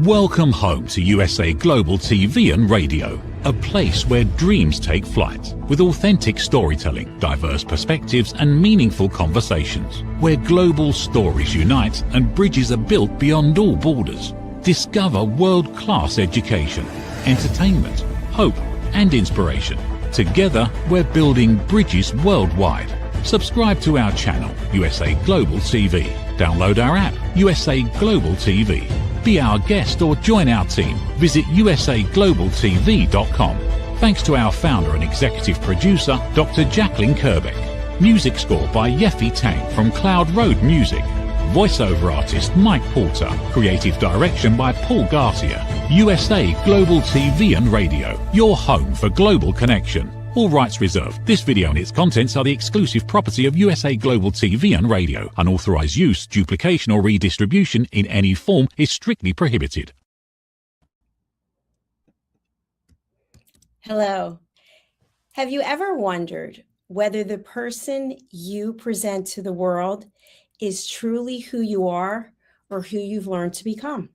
Welcome home to USA Global TV and Radio, a place where dreams take flight, with authentic storytelling, diverse perspectives and meaningful conversations, where global stories unite and bridges are built beyond all borders. Discover world-class education, entertainment, hope and inspiration. Together, we're building bridges worldwide. Subscribe to our channel, USA Global TV. Download our app, USA Global TV. Be our guest or join our team. Visit usaglobaltv.com. Thanks to our founder and executive producer, Dr. Jacalyn Kerbeck. Music score by Yeffy Tang from Cloud Road Music. Voiceover artist Mike Porter. Creative direction by Paul Garcia. USA Global TV and Radio, your home for global connection. All rights reserved. This video and its contents are the exclusive property of USA Global TV and Radio. Unauthorized use, duplication or redistribution in any form is strictly prohibited. Hello. Have you ever wondered whether the person you present to the world is truly who you are or who you've learned to become?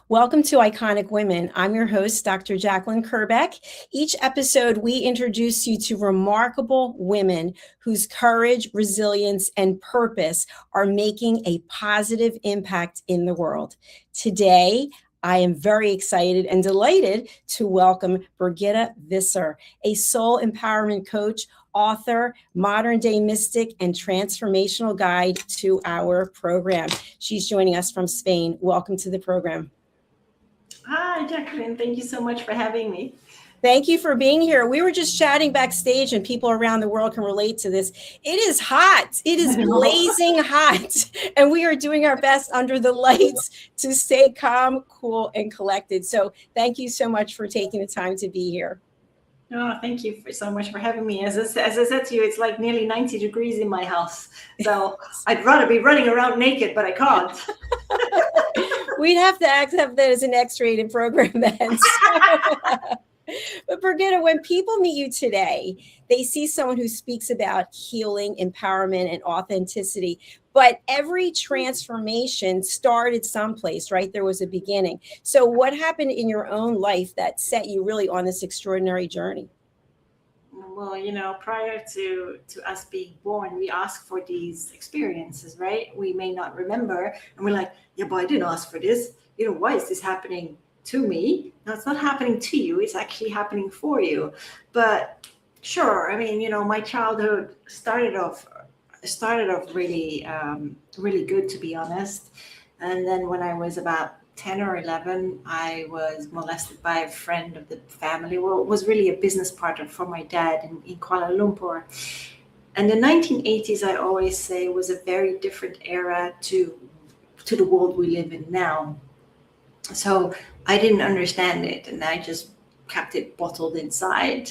Welcome to Iconic Women. I'm your host, Dr. Jacalyn Kerbeck. Each episode, we introduce you to remarkable women whose courage, resilience, and purpose are making a positive impact in the world. Today, I am very excited and delighted to welcome Birgitta Visser, a soul empowerment coach, author, modern day mystic, and transformational guide to our program. She's joining us from Spain. Welcome to the program. Hi, Jacalyn. Thank you so much for having me. Thank you for being here. We were just chatting backstage, and people around the world can relate to this. It is hot. It is blazing hot. And we are doing our best under the lights to stay calm, cool, and collected. So thank you so much for taking the time to be here. Oh, thank you so much for having me. As I said to you, it's like nearly 90 degrees in my house. So I'd rather be running around naked, but I can't. We'd have to have that as an X-rated program then. But Birgitta, when people meet you today, they see someone who speaks about healing, empowerment, and authenticity. But every transformation started someplace, right? There was a beginning. So what happened in your own life that set you really on this extraordinary journey? Well, you know, prior to us being born, we ask for these experiences, right? We may not remember. And we're like, yeah, but I didn't ask for this. You know, why is this happening to me? No, it's not happening to you. It's actually happening for you. But sure, I mean, you know, my childhood started off really, really good, to be honest. And then when I was about 10 or 11, I was molested by a friend of the family. Well, it was really a business partner for my dad in Kuala Lumpur. And the 1980s, I always say, was a very different era to the world we live in now. So I didn't understand it, and I just kept it bottled inside.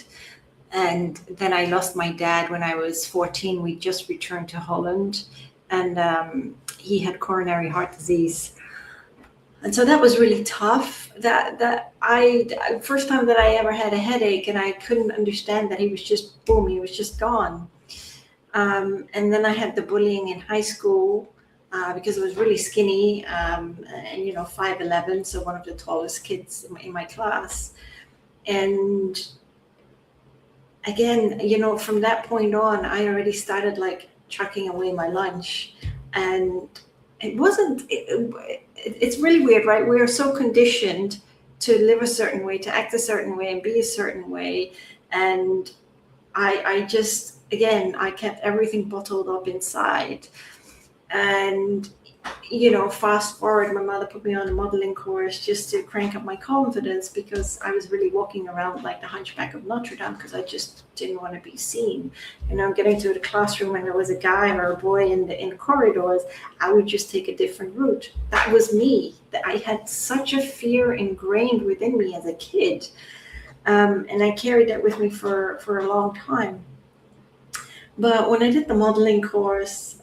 And then I lost my dad when I was 14. We just returned to Holland, and he had coronary heart disease. And so that was really tough. First time that I ever had a headache, and I couldn't understand that he was just boom, he was just gone. And then I had the bullying in high school because I was really skinny and, you know, 5'11", so one of the tallest kids in my class. And again, you know, from that point on, I already started like chucking away my lunch. And it's really weird, right? We are so conditioned to live a certain way, to act a certain way, and be a certain way. And I just, again, I kept everything bottled up inside. And, you know, fast forward, my mother put me on a modeling course just to crank up my confidence, because I was really walking around like the Hunchback of Notre Dame because I just didn't want to be seen. You know, getting to the classroom and there was a guy or a boy in the corridors, I would just take a different route. That was me. I had such a fear ingrained within me as a kid. And I carried that with me for a long time. But when I did the modeling course,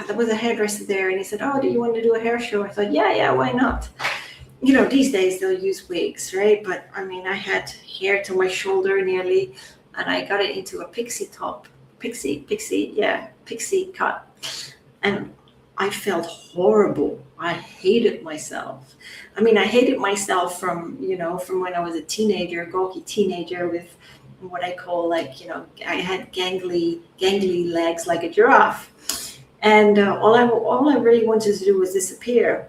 there was a hairdresser there, and he said, oh, do you want to do a hair show? I thought, yeah, why not? You know, these days they'll use wigs, right? But I mean, I had hair to my shoulder nearly, and I got it into a pixie cut. And I felt horrible. I hated myself. I mean, I hated myself from, from when I was a teenager, gawky teenager with what I call I had gangly legs like a giraffe. And all I really wanted to do was disappear.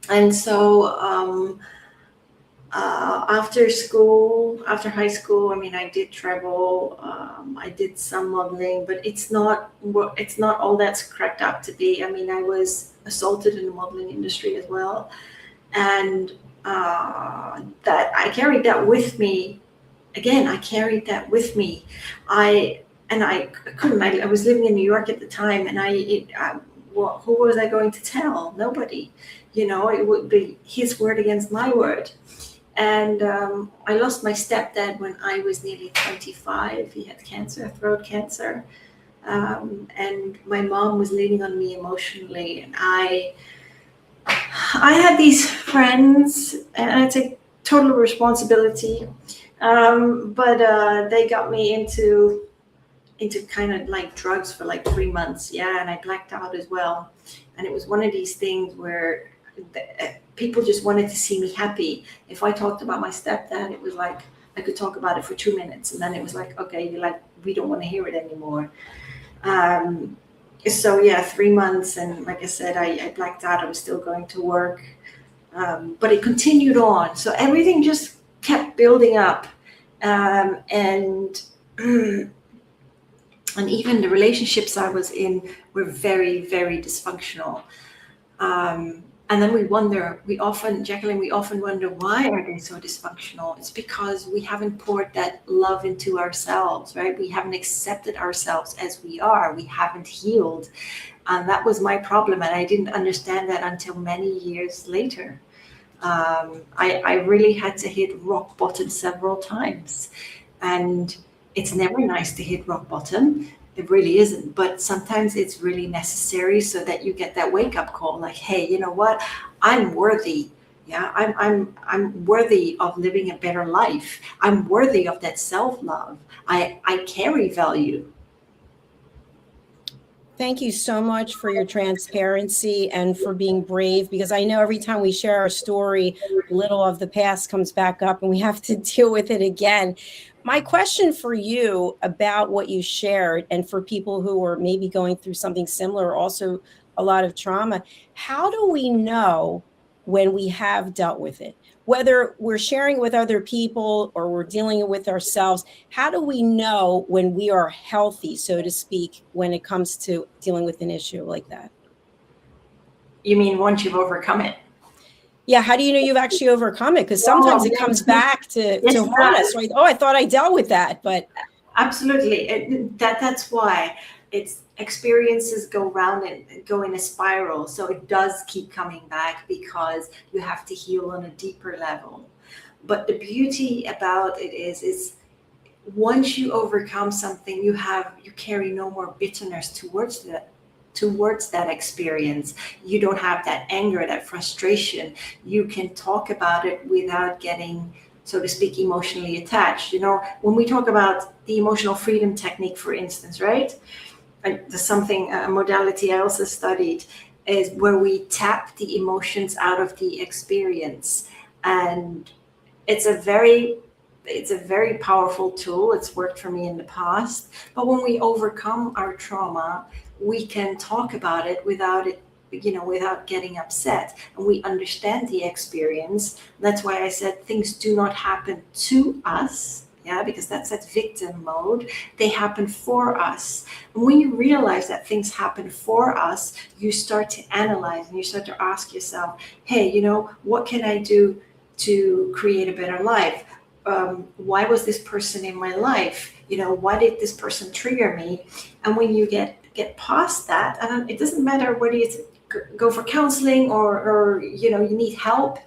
And so after school, after high school, I mean, I did travel. I did some modeling, but it's not all that's cracked up to be. I mean, I was assaulted in the modeling industry as well, and that I carried that with me. Again, I carried that with me. I couldn't. I was living in New York at the time, and who was I going to tell? Nobody. It would be his word against my word. And I lost my stepdad when I was nearly 25. He had cancer, throat cancer. And my mom was leaning on me emotionally. And I had these friends, and I take total responsibility. But they got me into kind of like drugs for like 3 months. Yeah. And I blacked out as well. And it was one of these things where people just wanted to see me happy. If I talked about my stepdad, it was like I could talk about it for 2 minutes, and then it was like, okay, we don't want to hear it anymore. So yeah, 3 months, and like I said, I blacked out. I was still going to work, but it continued on. So everything just kept building up, and and even the relationships I was in were very, very dysfunctional. And then Jacalyn, we often wonder, why are they so dysfunctional? It's because we haven't poured that love into ourselves, right? We haven't accepted ourselves as we are. We haven't healed. And that was my problem. And I didn't understand that until many years later. I really had to hit rock bottom several times. And it's never nice to hit rock bottom. It really isn't, but sometimes it's really necessary so that you get that wake up call, like, hey, you know what? I'm worthy. Yeah, I'm worthy of living a better life. I'm worthy of that self-love. I carry value. Thank you so much for your transparency and for being brave, because I know every time we share our story, little of the past comes back up and we have to deal with it again. My question for you about what you shared, and for people who are maybe going through something similar, also a lot of trauma, how do we know when we have dealt with it? Whether we're sharing with other people or we're dealing with ourselves, how do we know when we are healthy, so to speak, when it comes to dealing with an issue like that? You mean once you've overcome it? Yeah, how do you know you've actually overcome it? Because sometimes it comes back to haunt us, right? Oh, I thought I dealt with that, but absolutely. That's why it's experiences go round and go in a spiral. So it does keep coming back because you have to heal on a deeper level. But the beauty about it is once you overcome something, you carry no more bitterness towards that experience. You don't have that anger, that frustration. You can talk about it without getting, so to speak, emotionally attached. When we talk about the emotional freedom technique, for instance, right? There's something, a modality I also studied, is where we tap the emotions out of the experience. And it's a very powerful tool. It's worked for me in the past. But when we overcome our trauma, we can talk about it without getting upset, and we understand the experience. That's why I said things do not happen to us. Yeah, because that's that victim mode. They happen for us. And when you realize that things happen for us, you start to analyze and you start to ask yourself, hey, what can I do to create a better life? Why was this person in my life? Why did this person trigger me? And when you get past that, and it doesn't matter whether you go for counseling or you need help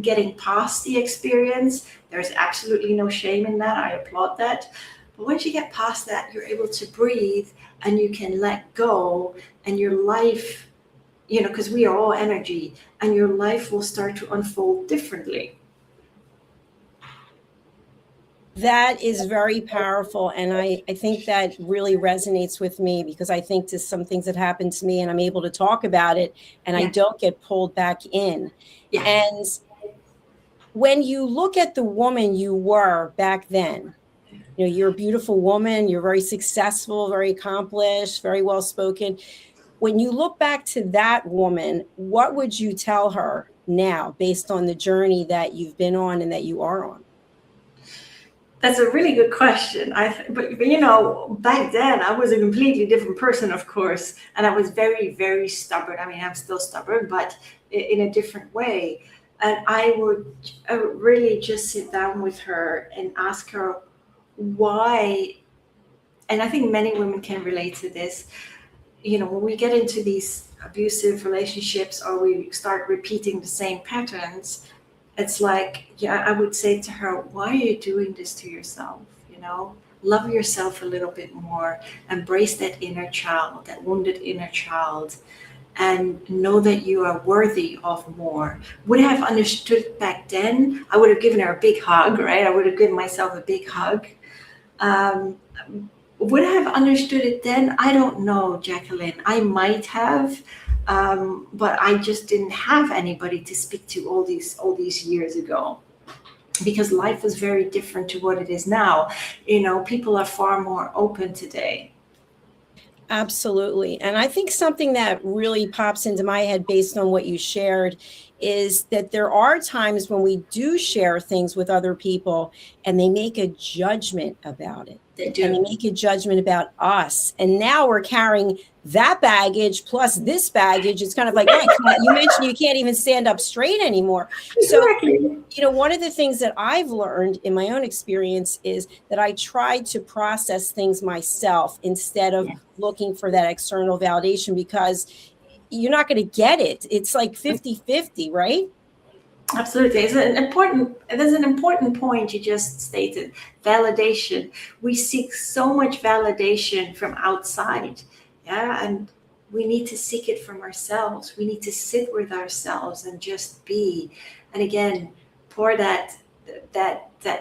getting past the experience, there's absolutely no shame in that. I applaud that. But once you get past that, you're able to breathe and you can let go, and your life, because we are all energy, and your life will start to unfold differently. That is very powerful. And I think that really resonates with me, because I think to some things that happen to me and I'm able to talk about it and I don't get pulled back in. Yeah. And when you look at the woman you were back then, you know, you're a beautiful woman, you're very successful, very accomplished, very well spoken. When you look back to that woman, what would you tell her now based on the journey that you've been on and that you are on? That's a really good question. But you know, back then I was a completely different person, of course, and I was very, very stubborn. I mean, I'm still stubborn, but in a different way. And I would really just sit down with her and ask her why. And I think many women can relate to this. You know, when we get into these abusive relationships or we start repeating the same patterns, it's like, yeah, I would say to her, why are you doing this to yourself? You know, love yourself a little bit more, embrace that inner child, that wounded inner child, and know that you are worthy of more. Would I have understood back then? I would have given her a big hug, right? I would have given myself a big hug. Um, would I have understood it then? I don't know, Jacalyn. I might have, but I just didn't have anybody to speak to all these years ago, because life was very different to what it is now. You know, people are far more open today. Absolutely. And I think something that really pops into my head based on what you shared is that there are times when we do share things with other people and they make a judgment about it. They do. And they make a judgment about us. And now we're carrying that baggage plus this baggage. It's kind of like, right, you mentioned you can't even stand up straight anymore. Exactly. So, you know, one of the things that I've learned in my own experience is that I try to process things myself instead of looking for that external validation, because you're not going to get it. It's like 50-50, right? Absolutely. There's an important point you just stated. Validation. We seek so much validation from outside. Yeah. And we need to seek it from ourselves. We need to sit with ourselves and just be. And again, pour that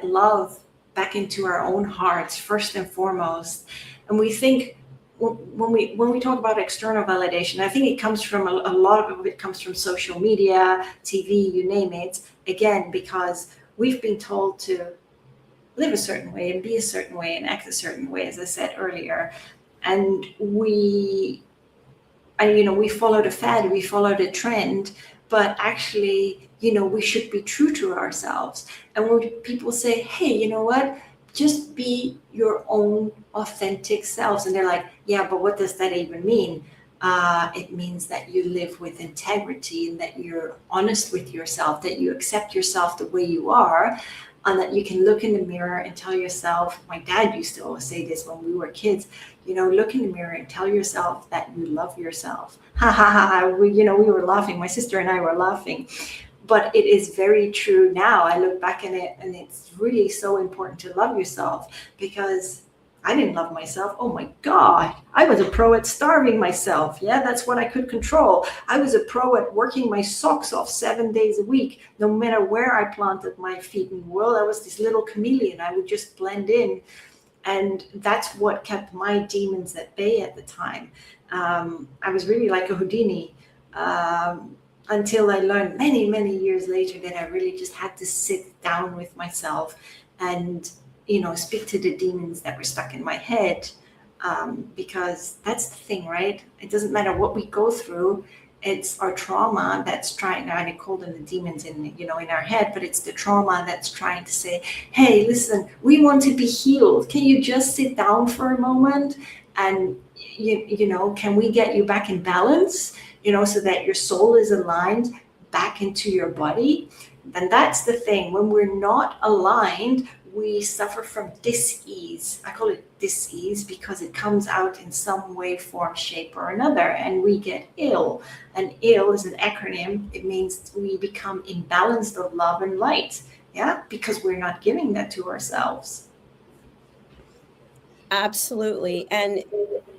love back into our own hearts first and foremost. And we think, when we talk about external validation, I think it comes from a lot of it comes from social media, TV, you name it. Again, because we've been told to live a certain way and be a certain way and act a certain way, as I said earlier, and we follow the fad, we follow the trend, but actually, you know, we should be true to ourselves. And when people say, hey, you know what? Just be your own authentic selves. And they're like, yeah, but what does that even mean? It means that you live with integrity and that you're honest with yourself, that you accept yourself the way you are, and that you can look in the mirror and tell yourself, my dad used to always say this when we were kids, you know, look in the mirror and tell yourself that you love yourself. Ha ha ha. We were laughing. My sister and I were laughing. But it is very true now. I look back in it and it's really so important to love yourself, because I didn't love myself. Oh my God. I was a pro at starving myself. Yeah, that's what I could control. I was a pro at working my socks off 7 days a week, no matter where I planted my feet in the world. I was this little chameleon. I would just blend in. And that's what kept my demons at bay at the time. I was really like a Houdini. Until I learned many, many years later that I really just had to sit down with myself and, you know, speak to the demons that were stuck in my head. Because that's the thing, right? It doesn't matter what we go through. It's our trauma that's trying, I call them the demons in our head, but it's the trauma that's trying to say, hey, listen, we want to be healed. Can you just sit down for a moment? And, can we get you back in balance? So that your soul is aligned back into your body. And that's the thing. When we're not aligned, we suffer from dis-ease. I call it dis-ease because it comes out in some way, form, shape, or another, and we get ill. And ill is an acronym. It means we become imbalanced of love and light. Yeah, because we're not giving that to ourselves. Absolutely. And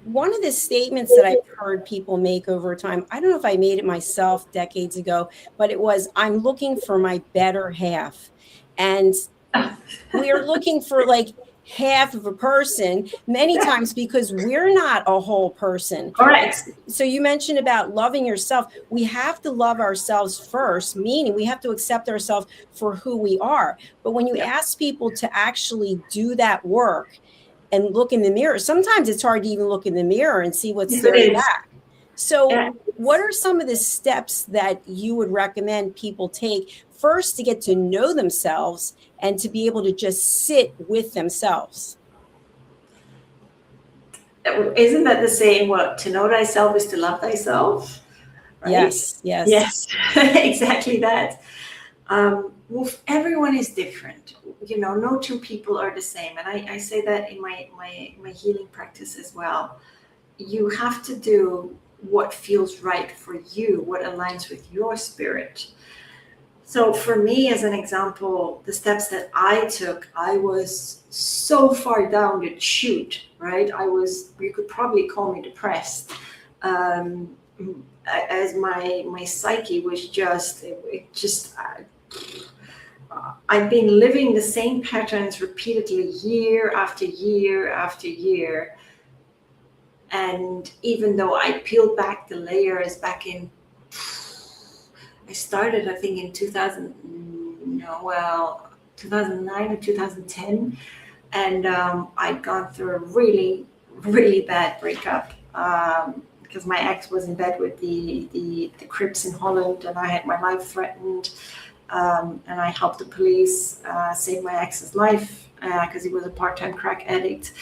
one of the statements that I've heard people make over time, I don't know if I made it myself decades ago, but it was, I'm looking for my better half. And we're looking for like half of a person many times because we're not a whole person. Correct. So you mentioned about loving yourself. We have to love ourselves first, meaning we have to accept ourselves for who we are. But when you ask people to actually do that work and look in the mirror, sometimes it's hard to even look in the mirror and see what's staring back. So what are some of the steps that you would recommend people take first to get to know themselves and to be able to just sit with themselves? Isn't that the saying, what, to know thyself is to love thyself? Right? Yes. Exactly that. Well, everyone is different. No two people are the same. And I say that in my healing practice as well. You have to do what feels right for you, what aligns with your spirit. So for me, as an example, the steps that I took, I was so far down the chute, right? You could probably call me depressed. As my psyche was I've been living the same patterns repeatedly year after year after year. And even though I peeled back the layers I started, I think, in 2009 or 2010. And I'd gone through a really, really bad breakup because my ex was in bed with the Crips in Holland, and I had my life threatened. And I helped the police save my ex's life because he was a part-time crack addict.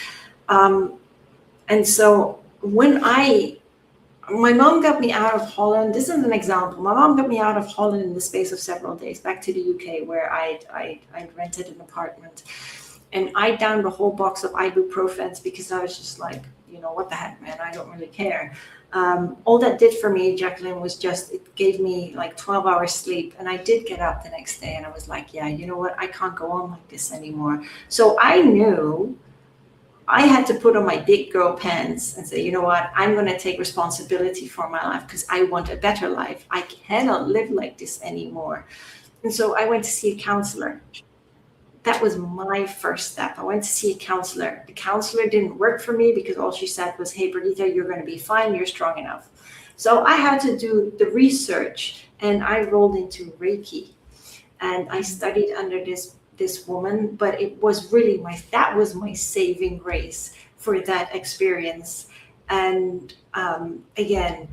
And so when my mom got me out of Holland. This is an example. My mom got me out of Holland in the space of several days, back to the UK, where I'd rented an apartment. And I downed a whole box of ibuprofens because I was just like, what the heck, man, I don't really care. All that did for me, Jacalyn, was it gave me like 12 hours sleep. And I did get up the next day and I was like, yeah, you know what? I can't go on like this anymore. So I knew I had to put on my big girl pants and say, you know what, I'm going to take responsibility for my life because I want a better life. I cannot live like this anymore. And so I went to see a counselor. That was my first step. I went to see a counselor. The counselor didn't work for me because all she said was, hey, Birgitta, you're going to be fine. You're strong enough. So I had to do the research, and I rolled into Reiki. And I studied under this woman, but it was really that was my saving grace for that experience. And again,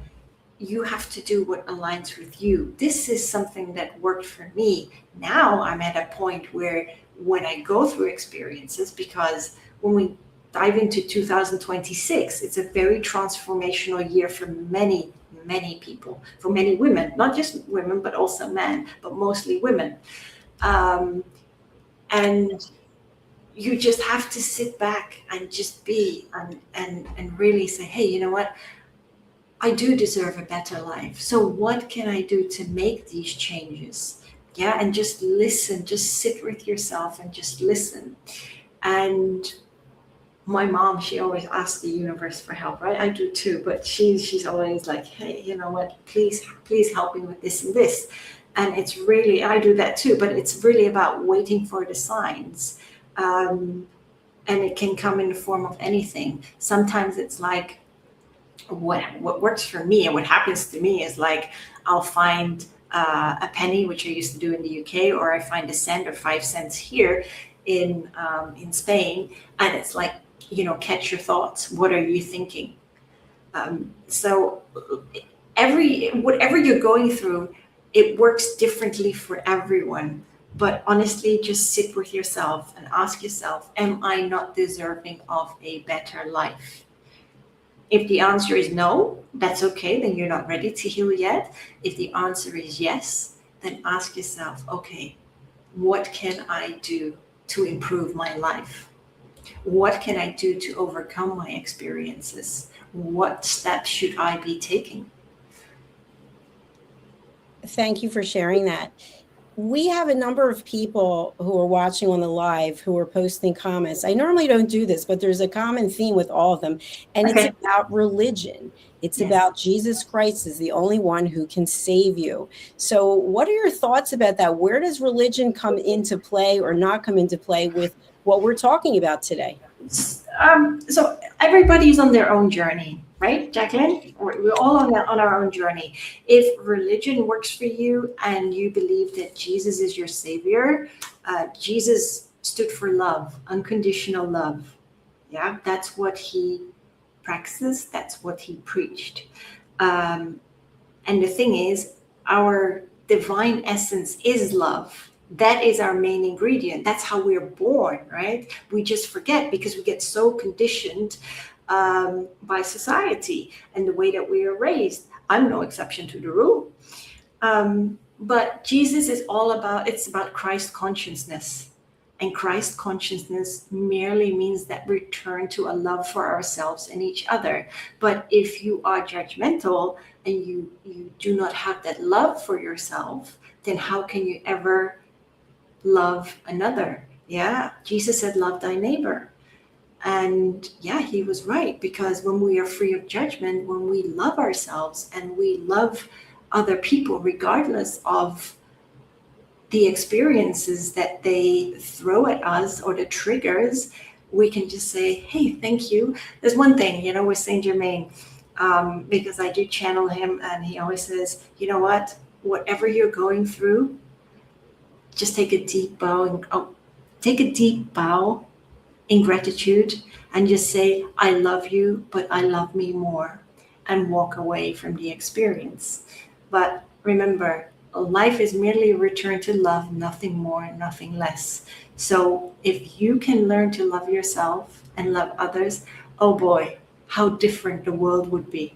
you have to do what aligns with you. This is something that worked for me. Now I'm at a point where when I go through experiences, because when we dive into 2026, it's a very transformational year for many, many people, for many women, not just women, but also men, but mostly women. And you just have to sit back and just be and really say, hey, you know what? I do deserve a better life. So what can I do to make these changes? Yeah, and just listen, just sit with yourself and just listen. And my mom, she always asks the universe for help, right? I do too, but she's always like, hey, you know what? Please help me with this and this. And it's really, I do that too, but it's really about waiting for the signs. And it can come in the form of anything. Sometimes it's like, what works for me and what happens to me is like, I'll find a penny, which I used to do in the UK, or I find a cent or 5 cents here in Spain. And it's like, catch your thoughts. What are you thinking? So whatever you're going through, it works differently for everyone. But honestly, just sit with yourself and ask yourself, am I not deserving of a better life? If the answer is no, that's okay, then you're not ready to heal yet. If the answer is yes, then ask yourself, okay, what can I do to improve my life? What can I do to overcome my experiences? What steps should I be taking? Thank you for sharing that. we have a number of people who are watching on the live who are posting comments. I normally don't do this, but there's a common theme with all of them, and it's about religion. It's about Jesus Christ is the only one who can save you. So what are your thoughts about that? Where does religion come into play or not come into play with what we're talking about today? So everybody's on their own journey, right, Jacalyn? We're all on our own journey. If religion works for you and you believe that Jesus is your savior, Jesus stood for love, unconditional love. Yeah, that's what he practiced. That's what he preached. And the thing is, our divine essence is love. That is our main ingredient. That's how we're born, right? We just forget because we get so conditioned by society and the way that we are raised. I'm no exception to the rule. But Jesus is it's about Christ consciousness. And Christ consciousness merely means that return to a love for ourselves and each other. But if you are judgmental and you do not have that love for yourself, then how can you ever love another? Yeah, Jesus said, love thy neighbor. And yeah, he was right, because when we are free of judgment, when we love ourselves and we love other people, regardless of the experiences that they throw at us or the triggers, we can just say, hey, thank you. There's one thing, with Saint Germain, because I do channel him, and he always says, you know what, whatever you're going through, just take a deep bow in gratitude and just say, I love you, but I love me more, and walk away from the experience. But remember, life is merely a return to love, nothing more, nothing less. So if you can learn to love yourself and love others, oh boy, how different the world would be.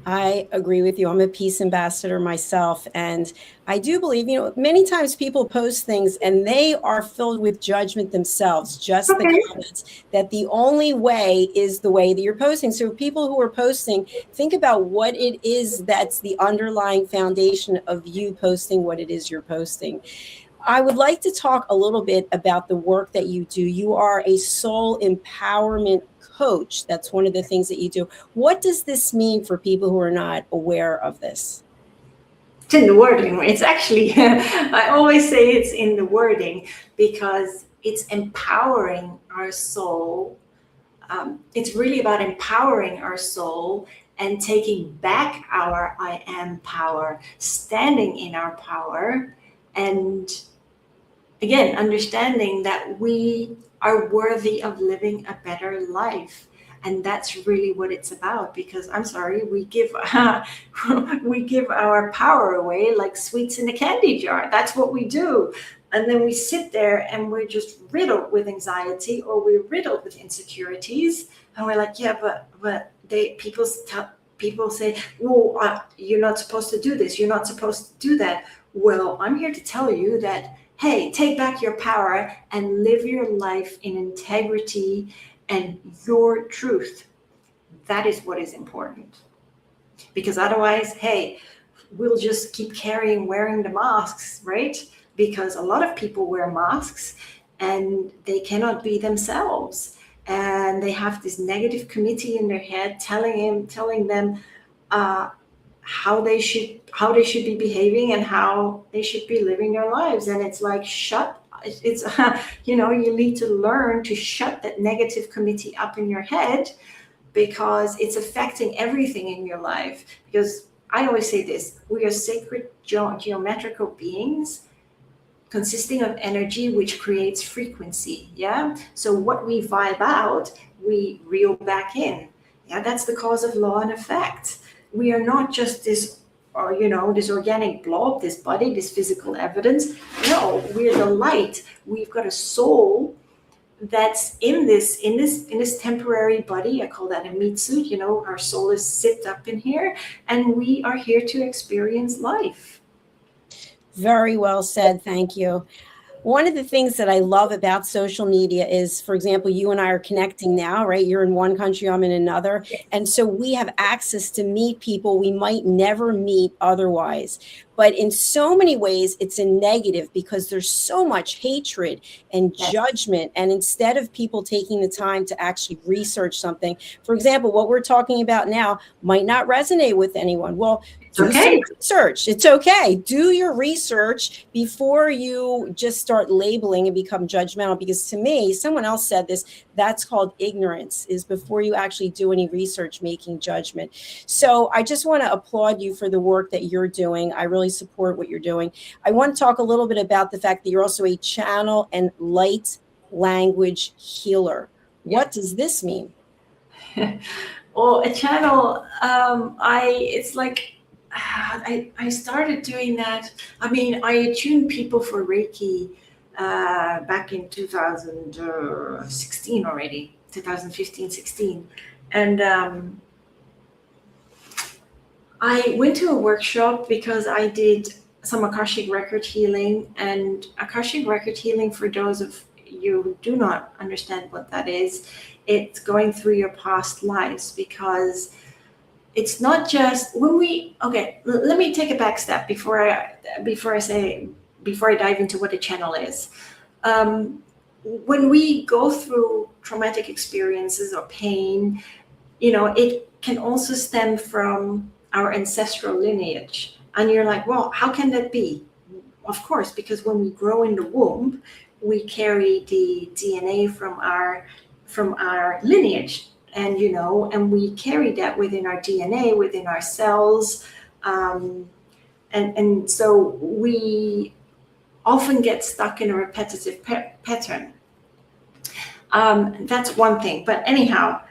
I agree with you. I'm a peace ambassador myself. And I do believe, many times people post things and they are filled with judgment themselves, just the comments, that the only way is the way that you're posting. So people who are posting, think about what it is that's the underlying foundation of you posting what it is you're posting. I would like to talk a little bit about the work that you do. You are a soul empowerment coach. That's one of the things that you do. What does this mean for people who are not aware of this? It's in the wording. It's actually, I always say it's in the wording because it's empowering our soul. It's really about empowering our soul and taking back our I am power, standing in our power, and again, understanding that we are worthy of living a better life. And that's really what it's about, because I'm sorry, we give our power away like sweets in a candy jar. That's what we do. And then we sit there and we're just riddled with anxiety, or we're riddled with insecurities. And we're like, yeah, but people say, well, you're not supposed to do this. You're not supposed to do that. Well, I'm here to tell you that, hey, take back your power and live your life in integrity and your truth. That is what is important. Because otherwise, hey, we'll just keep wearing the masks, right? Because a lot of people wear masks and they cannot be themselves. And they have this negative committee in their head telling them how they should be behaving and how they should be living their lives. And it's like, you need to learn to shut that negative committee up in your head, because it's affecting everything in your life. Because I always say this, we are sacred geometrical beings consisting of energy, which creates frequency. Yeah. So what we vibe out, we reel back in. Yeah. That's the cause of law and effect. We are not just this organic blob, this body, this physical evidence. No, we're the light. We've got a soul that's in this temporary body. I call that a meat suit. Our soul is zipped up in here, and we are here to experience life. Very well said. Thank you. One of the things that I love about social media is, for example, you and I are connecting now, right? You're in one country, I'm in another. And so we have access to meet people we might never meet otherwise. But in so many ways, it's a negative because there's so much hatred and judgment. And instead of people taking the time to actually research something, for example, what we're talking about now might not resonate with anyone. Well, do some research. It's okay. Do your research before you just start labeling and become judgmental. Because to me, someone else said this, that's called ignorance, is before you actually do any research, making judgment. So I just want to applaud you for the work that you're doing. I really support what you're doing. I want to talk a little bit about the fact that you're also a channel and light language healer. What does this mean? Well, a channel, it's like, I started doing that. I mean, I attuned people for Reiki back in 2016 already, 2015, 16. And I went to a workshop because I did some Akashic record healing. And Akashic record healing, for those of you who do not understand what that is, it's going through your past lives, because it's not just when let me take a back step before I dive into what a channel is. When we go through traumatic experiences or pain, it can also stem from our ancestral lineage. And you're like, well, how can that be? Of course, because when we grow in the womb, we carry the DNA from our lineage. And, and we carry that within our DNA, within our cells. And so we often get stuck in a repetitive pattern. That's one thing. But anyhow,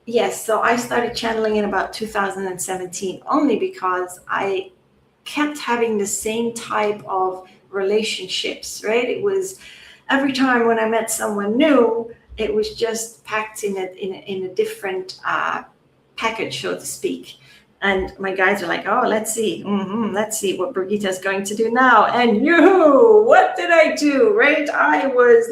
yes, so I started channeling in about 2017, only because I kept having the same type of relationships, right? It was every time when I met someone new, it was just packed in a different package, so to speak. And my guys are like, oh, let's see what Birgitta's going to do now. And what did I do, right? I was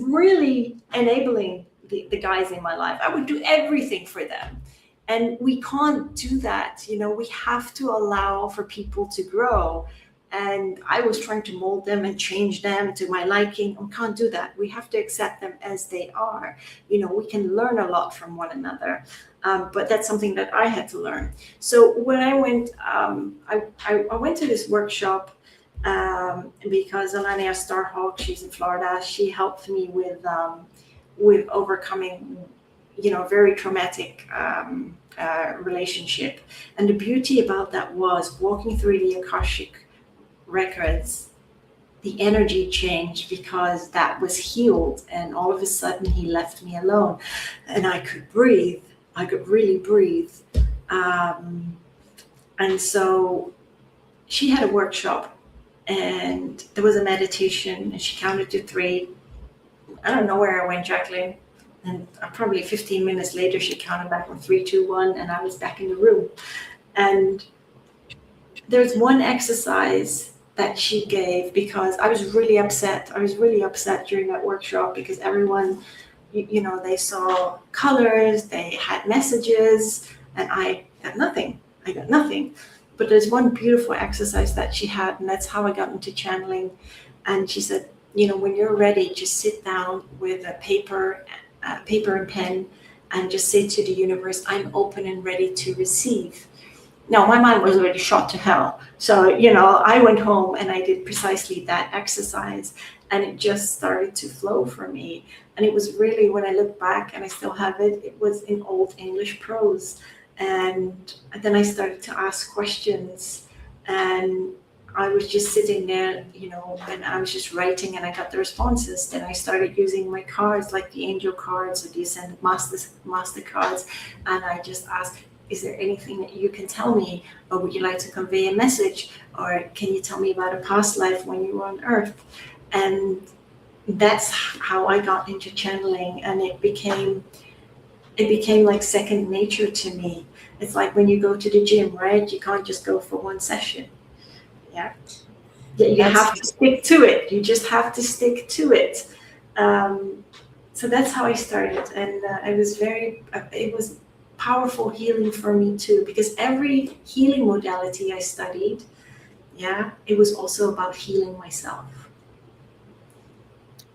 really enabling the guys in my life. I would do everything for them. And we can't do that. We have to allow for people to grow. And I was trying to mold them and change them to my liking. We can't do that. We have to accept them as they are. We can learn a lot from one another. But that's something that I had to learn. So when I went, I went to this workshop because Alania Starhawk, she's in Florida, she helped me with overcoming, very traumatic relationship. And the beauty about that was walking through the Akashic records, the energy changed because that was healed. And all of a sudden he left me alone and I could breathe. I could really breathe. And so she had a workshop and there was a meditation and she counted to 3. I don't know where I went, Jacalyn. And probably 15 minutes later, she counted back from 3, 2, 1, and I was back in the room. And there's one exercise that she gave because I was really upset. I was really upset during that workshop because everyone, they saw colors, they had messages, and I got nothing. But there's one beautiful exercise that she had, and that's how I got into channeling. And she said, when you're ready, just sit down with a paper and pen and just say to the universe, I'm open and ready to receive. Now, my mind was already shot to hell. So, I went home and I did precisely that exercise and it just started to flow for me. And it was really, when I look back and I still have it, it was in Old English prose. And then I started to ask questions and I was just sitting there, and I was just writing and I got the responses. Then I started using my cards, like the angel cards or the Ascended Master cards. And I just asked, is there anything that you can tell me? Or would you like to convey a message? Or can you tell me about a past life when you were on Earth? And that's how I got into channeling. And it became like second nature to me. It's like when you go to the gym, right? You can't just go for one session. Yeah. You have to stick to it. You just have to stick to it. So that's how I started, and it was powerful healing for me too, because every healing modality I studied, it was also about healing myself.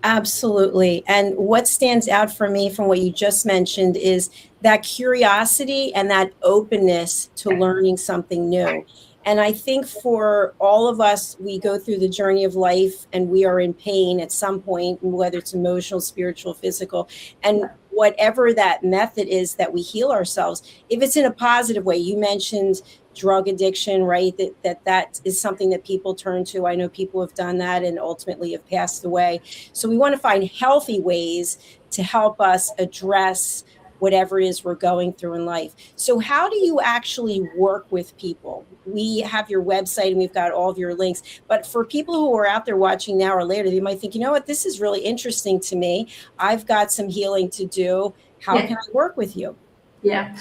Absolutely. And what stands out for me from what you just mentioned is that curiosity and that openness to learning something new. And I think for all of us, we go through the journey of life and we are in pain at some point, whether it's emotional, spiritual, physical, and whatever that method is that we heal ourselves, if it's in a positive way. You mentioned drug addiction, right? That is something that people turn to. I know people have done that and ultimately have passed away. So we want to find healthy ways to help us address whatever it is we're going through in life. So how do you actually work with people? We have your website and we've got all of your links, but for people who are out there watching now or later, they might think, you know what, this is really interesting to me. I've got some healing to do. How can I work with you? Yeah.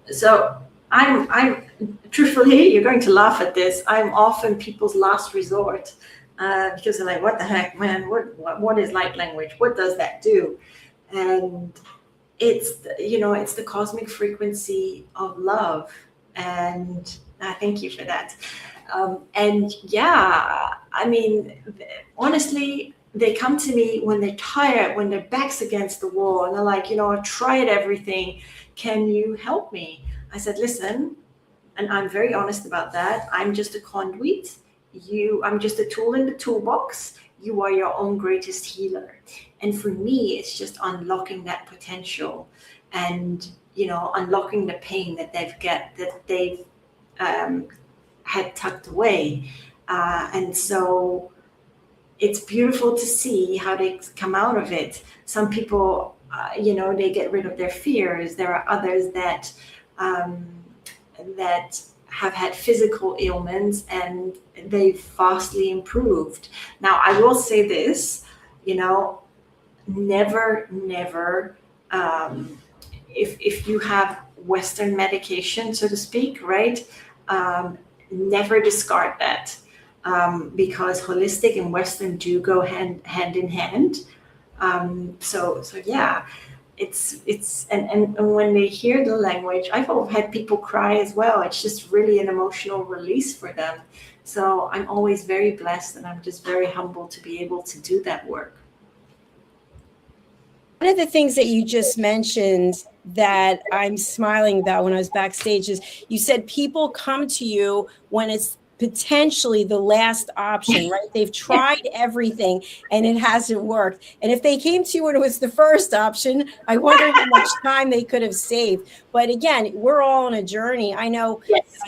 So I'm truthfully, you're going to laugh at this, I'm often people's last resort, because they're like, what the heck, man, what is light language? What does that do? And it's the cosmic frequency of love, and I thank you for that. And I mean, honestly, they come to me when they're tired, when their back's against the wall, and they're like, I've tried everything. Can you help me? I said, listen, and I'm very honest about that. I'm just a conduit. I'm just a tool in the toolbox. You are your own greatest healer. And for me, it's just unlocking that potential and, unlocking the pain that they've had tucked away. And so it's beautiful to see how they come out of it. Some people, they get rid of their fears. There are others that have had physical ailments and they've vastly improved. Now, I will say this, never, if you have Western medication, so to speak, right? Never discard that, because holistic and Western do go hand in hand. So yeah. It's and when they hear the language, I've had people cry as well. It's just really an emotional release for them. So I'm always very blessed, and I'm just very humbled to be able to do that work. One of the things that you just mentioned that I'm smiling about when I was backstage is you said people come to you when it's potentially the last option, right? They've tried everything and it hasn't worked. And if they came to you when it was the first option, I wonder how much time they could have saved. But again, we're all on a journey. I know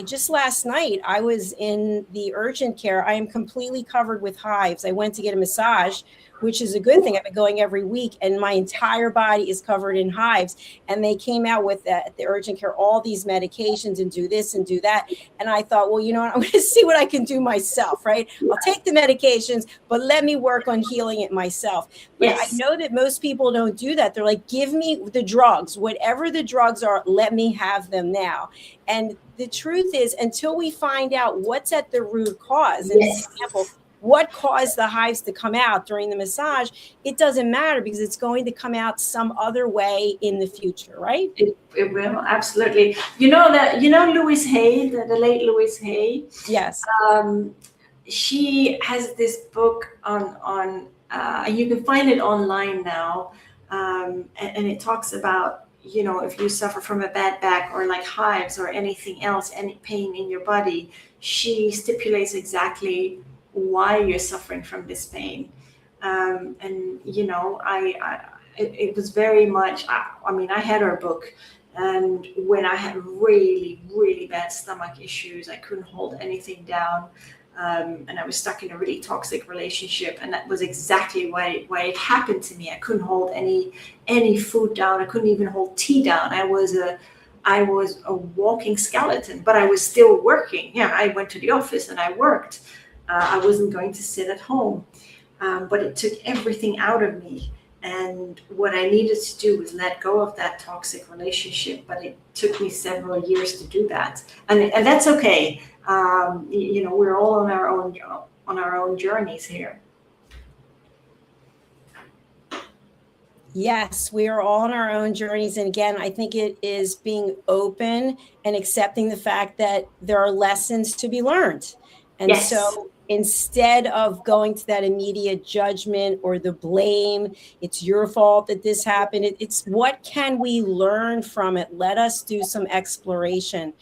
just last night, I was in the urgent care. I am completely covered with hives. I went to get a massage, which is a good thing. I've been going every week and my entire body is covered in hives. And they came out with at the urgent care, all these medications and do this and do that. And I thought, well, you know what? I'm going to see what I can do myself, right? I'll take the medications, but let me work on healing it myself. But I know that most people don't do that. They're like, give me the drugs, whatever the drugs are, let me have them now. And the truth is, until we find out what's at the root cause, and for example, what caused the hives to come out during the massage, it doesn't matter because it's going to come out some other way in the future, right? It will, absolutely. Louise Hay, the late Louise Hay? Yes. She has this book on you can find it online now, and it talks about, if you suffer from a bad back or like hives or anything else, any pain in your body, she stipulates exactly why you're suffering from this pain. It was very much, I had her book, and when I had really, really bad stomach issues, I couldn't hold anything down. And I was stuck in a really toxic relationship, and that was exactly why it happened to me. I couldn't hold any food down. I couldn't even hold tea down. I was a walking skeleton, but I was still working. Yeah, I went to the office and I worked. I wasn't going to sit at home, but it took everything out of me. And what I needed to do was let go of that toxic relationship, but it took me several years to do that. And that's okay. We're all on our on our own journeys here. Yes, we are all on our own journeys. And again, I think it is being open and accepting the fact that there are lessons to be learned. And Yes. so instead of going to that immediate judgment or the blame, it's your fault that this happened. It's what can we learn from it? Let us do some exploration.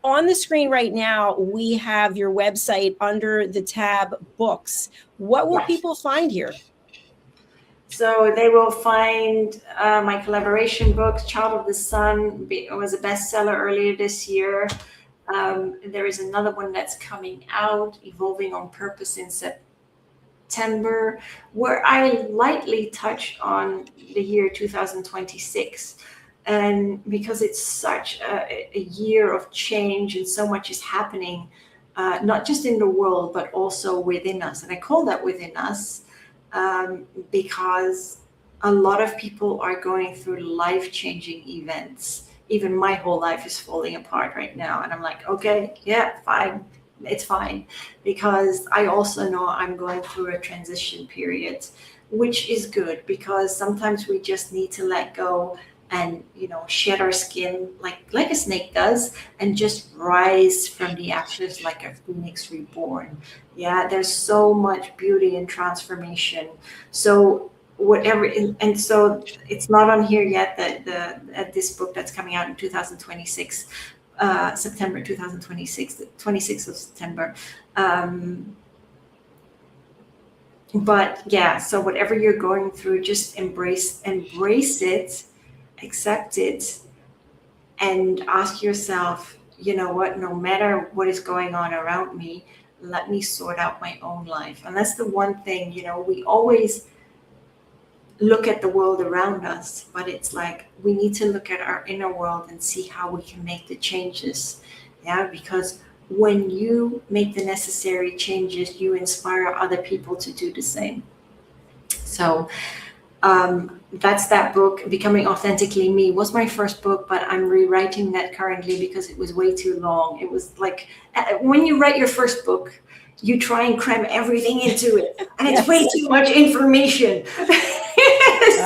On the screen right now, we have your website under the tab books. What will people find here? So they will find my collaboration books. Child of the Sun was a bestseller earlier this year. There is another one that's coming out, Evolving on Purpose, in September, where I lightly touch on the year 2026. And because it's such a year of change and so much is happening, not just in the world, but also within us. And I call that within us because a lot of people are going through life-changing events. Even my whole life is falling apart right now. And I'm like, okay, yeah, fine. It's fine. Because I also know I'm going through a transition period, which is good because sometimes we just need to let go and, you know, shed our skin like a snake does and just rise from the ashes like a phoenix reborn. Yeah, there's so much beauty and transformation. So whatever, and so it's not on here yet that this book that's coming out in 2026, September 2026, the 26th of September. But yeah, so whatever you're going through, just embrace it, accept it, and ask yourself, you know what, no matter what is going on around me, let me sort out my own life. And that's the one thing, you know, we always look at the world around us, but it's like we need to look at our inner world and see how we can make the changes. Yeah, because when you make the necessary changes, you inspire other people to do the same. So that's that book. Becoming Authentically Me was my first book, but I'm rewriting that currently because it was way too long. It was like when you write your first book, you try and cram everything into it, and it's way too much information.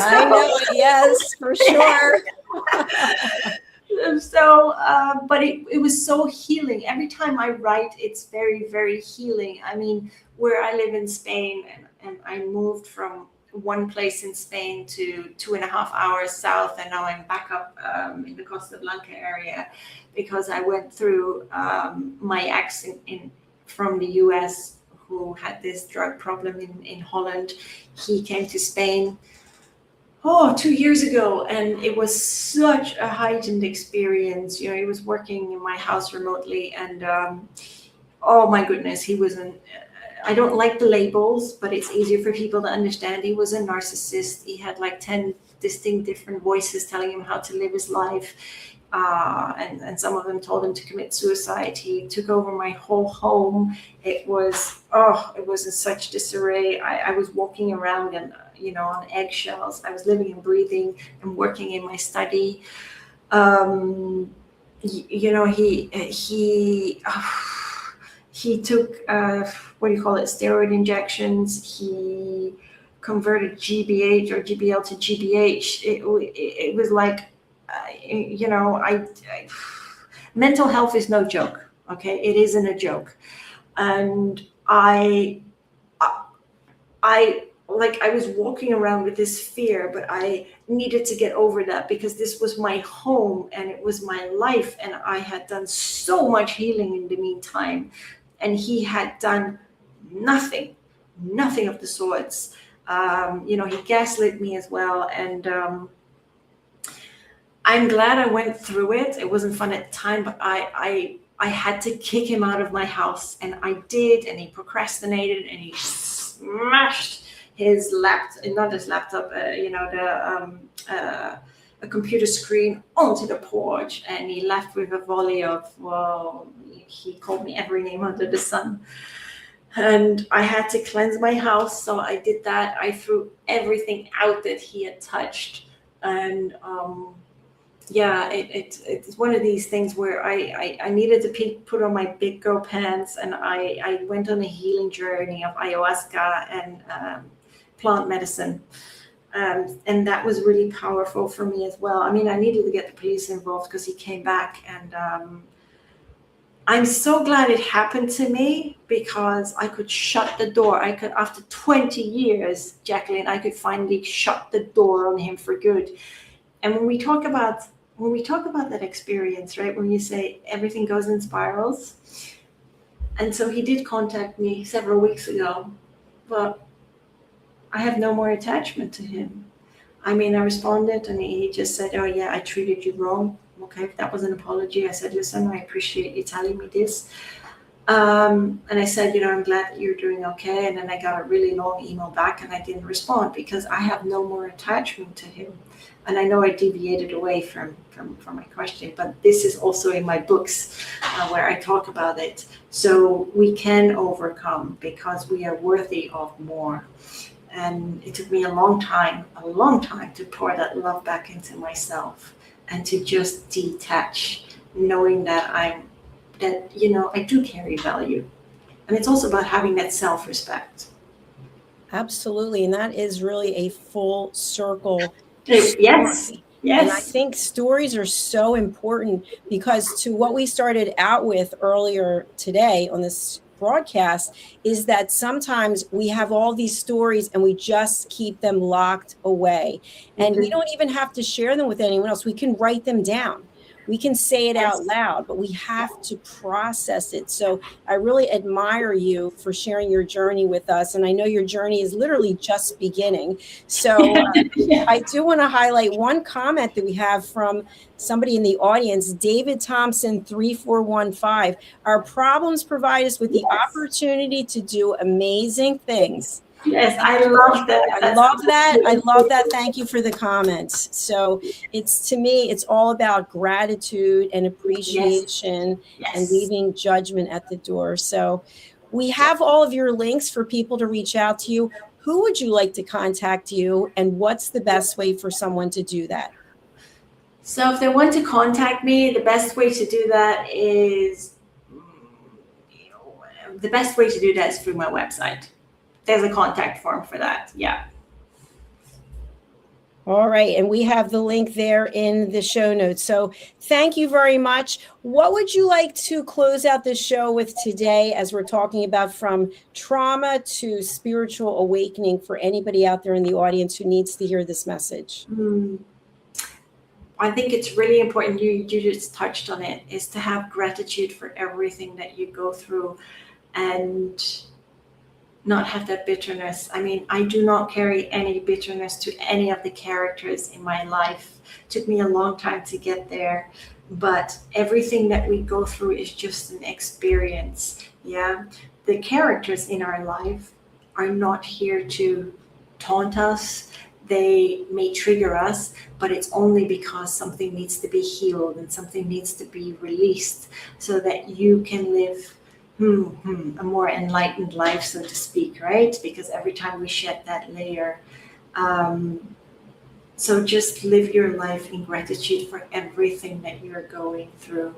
I know, yes, for sure. So, but it was so healing. Every time I write, it's very, very healing. I mean, where I live in Spain, and I moved from one place in Spain to 2.5 hours south, and now I'm back up in the Costa Blanca area because I went through my ex from the US who had this drug problem in Holland. He came to Spain 2 years ago, and it was such a heightened experience. You know, he was working in my house remotely, and oh my goodness, he was I don't like the labels, but it's easier for people to understand. He was a narcissist. He had like 10 distinct different voices telling him how to live his life. And some of them told him to commit suicide. He took over my whole home. It was in such disarray. I was walking around and, you know, on eggshells. I was living and breathing and working in my study. You know, he took steroid injections. He converted GBH or GBL to GBH. It was like, you know, mental health is no joke. Okay, it isn't a joke, and I was walking around with this fear, but I needed to get over that because this was my home and it was my life, and I had done so much healing in the meantime, and he had done nothing of the sorts. You know, he gaslit me as well, and I'm glad I went through it. It wasn't fun at the time, but I had to kick him out of my house, and I did, and he procrastinated, and he smashed his laptop, a computer screen onto the porch, and he left with a volley of, well, he called me every name under the sun. And I had to cleanse my house, so I did that. I threw everything out that he had touched, and Yeah, it's one of these things where I needed to put on my big girl pants, and I went on a healing journey of ayahuasca and plant medicine. And that was really powerful for me as well. I mean, I needed to get the police involved because he came back, and I'm so glad it happened to me, because I could shut the door. I could, after 20 years, Jacalyn, I could finally shut the door on him for good. And when we talk about that experience, right, when you say everything goes in spirals, and so he did contact me several weeks ago, but I have no more attachment to him. I mean, I responded, and he just said, "Oh yeah, I treated you wrong." Okay, that was an apology. I said, "Listen, I appreciate you telling me this." And I said, I'm glad that you're doing okay. And then I got a really long email back, and I didn't respond because I have no more attachment to him. And I know I deviated away from my question, but this is also in my books where I talk about it. So we can overcome because we are worthy of more. And it took me a long time to pour that love back into myself and to just detach, knowing that I do carry value. And it's also about having that self-respect. Absolutely. And that is really a full circle. Yes. Yes. And I think stories are so important, because to what we started out with earlier today on this broadcast is that sometimes we have all these stories and we just keep them locked away. And we don't even have to share them with anyone else. We can write them down. We can say it out loud, but we have to process it. So I really admire you for sharing your journey with us. And I know your journey is literally just beginning. So I do want to highlight one comment that we have from somebody in the audience, David Thompson 3415. Our problems provide us with the opportunity to do amazing things. Yes, I love that. I love that. I love that. Thank you for the comments. So to me, it's all about gratitude and appreciation and leaving judgment at the door. So we have all of your links for people to reach out to you. Who would you like to contact you, and what's the best way for someone to do that? So if they want to contact me, the best way to do that is through my website. There's a contact form for that. Yeah. All right. And we have the link there in the show notes. So thank you very much. What would you like to close out the show with today, as we're talking about from trauma to spiritual awakening, for anybody out there in the audience who needs to hear this message? I think it's really important, you just touched on it, is to have gratitude for everything that you go through and not have that bitterness. I mean, I do not carry any bitterness to any of the characters in my life. It took me a long time to get there, but everything that we go through is just an experience. Yeah. The characters in our life are not here to taunt us. They may trigger us, but it's only because something needs to be healed and something needs to be released so that you can live a more enlightened life, so to speak, right? Because every time we shed that layer, so just live your life in gratitude for everything that you're going through,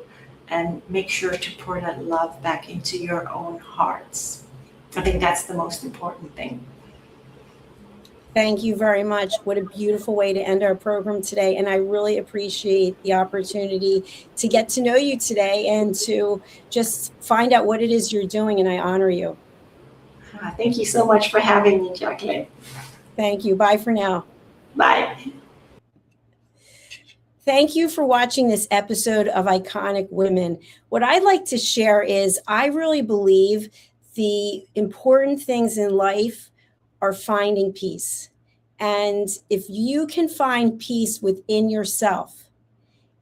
and make sure to pour that love back into your own hearts. I think that's the most important thing. Thank you very much. What a beautiful way to end our program today. And I really appreciate the opportunity to get to know you today and to just find out what it is you're doing. And I honor you. Thank you so much for having me, Jacalyn. Thank you. Bye for now. Bye. Thank you for watching this episode of Iconic Women. What I'd like to share is I really believe the important things in life are finding peace. And if you can find peace within yourself,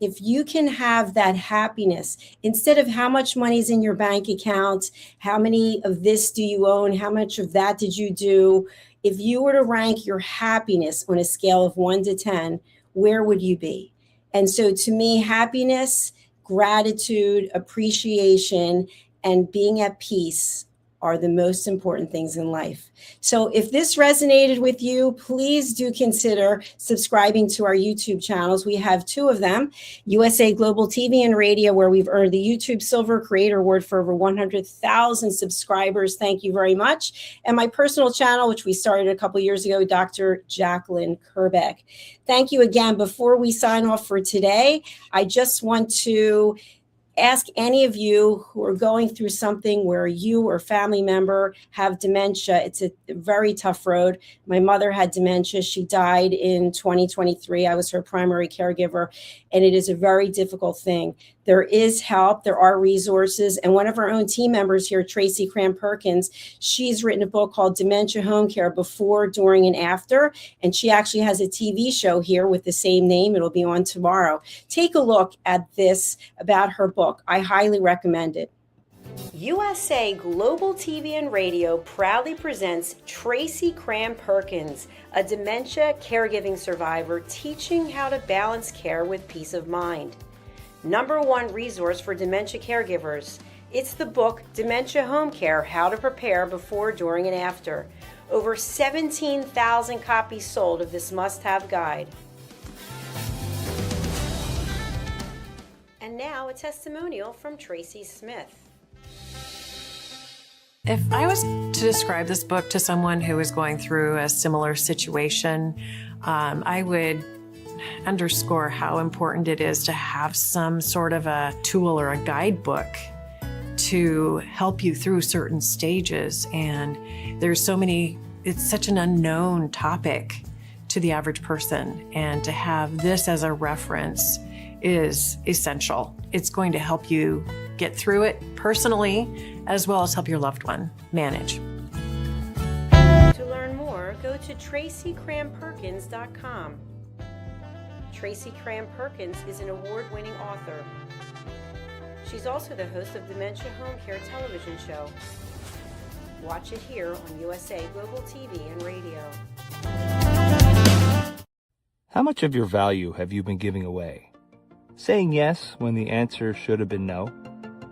if you can have that happiness, instead of how much money is in your bank account, how many of this do you own, how much of that did you do, if you were to rank your happiness on a scale of 1 to 10, where would you be? And so to me, happiness, gratitude, appreciation, and being at peace are the most important things in life. So if this resonated with you, please do consider subscribing to our YouTube channels. We have two of them, USA Global TV and Radio, where we've earned the YouTube Silver Creator Award for over 100,000 subscribers. Thank you very much. And my personal channel, which we started a couple years ago, Dr. Jacalyn Kerbeck. Thank you again. Before we sign off for today, I just want to ask any of you who are going through something where you or family member have dementia. It's a very tough road. My mother had dementia. She died in 2023. I was her primary caregiver, and it is a very difficult thing. There is help. There are resources. And one of our own team members here, Tracy Cram-Perkins, she's written a book called Dementia Home Care Before, During, and After. And she actually has a TV show here with the same name. It'll be on tomorrow. Take a look at this about her book. I highly recommend it. USA Global TV and Radio proudly presents Tracy Cram-Perkins, a dementia caregiving survivor teaching how to balance care with peace of mind. #1 resource for dementia caregivers. It's the book Dementia Home Care, How to Prepare Before, During, and After. Over 17,000 copies sold of this must-have guide. And now a testimonial from Tracy Smith. If I was to describe this book to someone who is going through a similar situation, I would underscore how important it is to have some sort of a tool or a guidebook to help you through certain stages. And there's so many, it's such an unknown topic to the average person. And to have this as a reference is essential. It's going to help you get through it personally, as well as help your loved one manage. To learn more, go to tracycramperkins.com. Tracy Cram-Perkins is an award-winning author. She's also the host of Dementia Home Care television show. Watch it here on USA Global TV and Radio. How much of your value have you been giving away? Saying yes when the answer should have been no?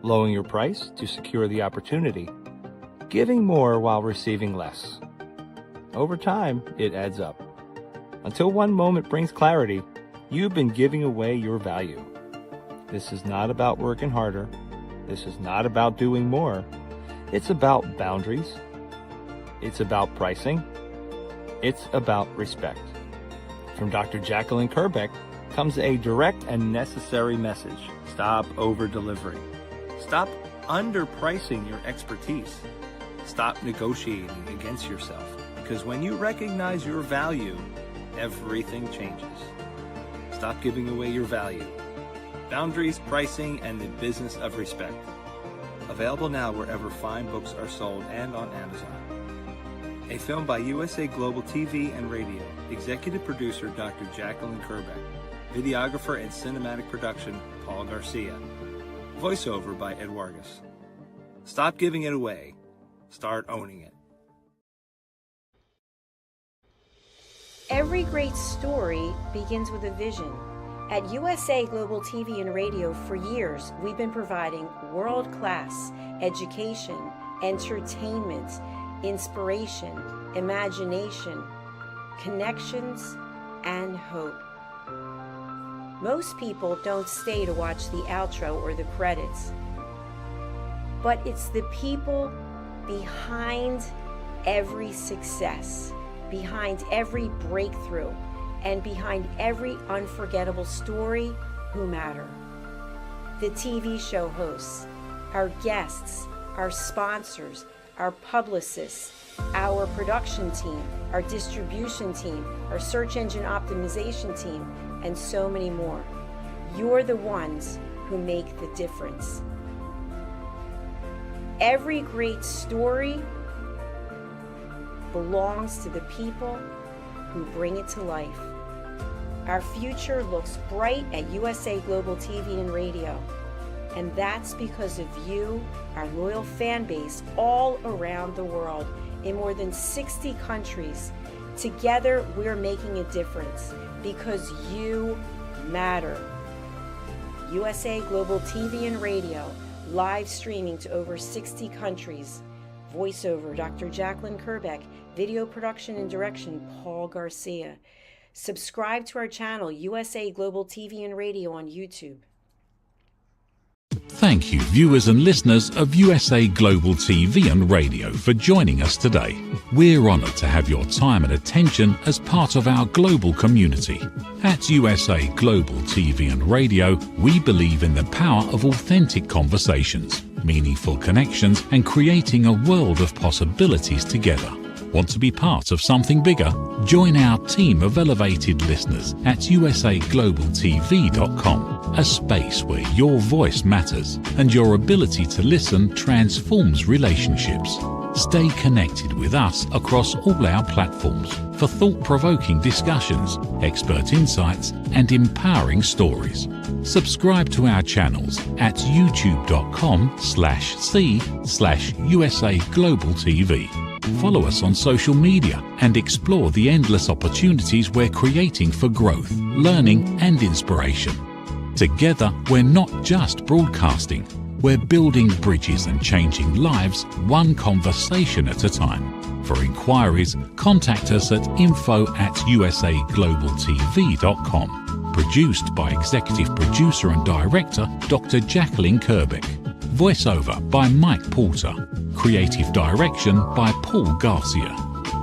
Lowering your price to secure the opportunity? Giving more while receiving less? Over time, it adds up. Until one moment brings clarity, you've been giving away your value. This is not about working harder. This is not about doing more. It's about boundaries. It's about pricing. It's about respect. From Dr. Jacalyn Kerbeck comes a direct and necessary message. Stop over-delivering. Stop underpricing your expertise. Stop negotiating against yourself. Because when you recognize your value, everything changes. Stop giving away your value. Boundaries, pricing, and the business of respect. Available now wherever fine books are sold and on Amazon. A film by USA Global TV and Radio. Executive producer Dr. Jacalyn Kerbeck. Videographer and cinematic production Paul Garcia. Voiceover by Ed Wargas. Stop giving it away. Start owning it. Every great story begins with a vision. At USA Global TV and Radio for years, we've been providing world-class education, entertainment, inspiration, imagination, connections, and hope. Most people don't stay to watch the outro or the credits, but it's the people behind every success, behind every breakthrough, and behind every unforgettable story who matter. The TV show hosts, our guests, our sponsors, our publicists, our production team, our distribution team, our search engine optimization team, and so many more. You're the ones who make the difference. Every great story belongs to the people who bring it to life. Our future looks bright at USA Global TV and Radio, and that's because of you, our loyal fan base all around the world in more than 60 countries. Together, we're making a difference because you matter. USA Global TV and Radio, live streaming to over 60 countries. Voiceover, Dr. Jacalyn Kerbeck. Video production and direction, Paul Garcia. Subscribe to our channel, USA Global TV and Radio on YouTube. Thank you, viewers and listeners of USA Global TV and Radio, for joining us today. We're honoured to have your time and attention as part of our global community. At USA Global TV and Radio, we believe in the power of authentic conversations, meaningful connections, and creating a world of possibilities together. Want to be part of something bigger? Join our team of elevated listeners at usaglobaltv.com, a space where your voice matters and your ability to listen transforms relationships. Stay connected with us across all our platforms for thought-provoking discussions, expert insights, and empowering stories. Subscribe to our channels at youtube.com/c/usaglobaltv. Follow us on social media and explore the endless opportunities we're creating for growth, learning, and inspiration. Together, we're not just broadcasting, we're building bridges and changing lives one conversation at a time. For inquiries, contact us at info@usaglobaltv.com. Produced by Executive Producer and Director Dr. Jacalyn Kerbeck. Voiceover by Mike Porter. Creative direction by Paul Garcia.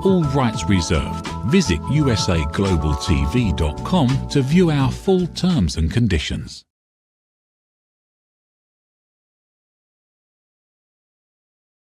All rights reserved. Visit usaglobaltv.com to view our full terms and conditions.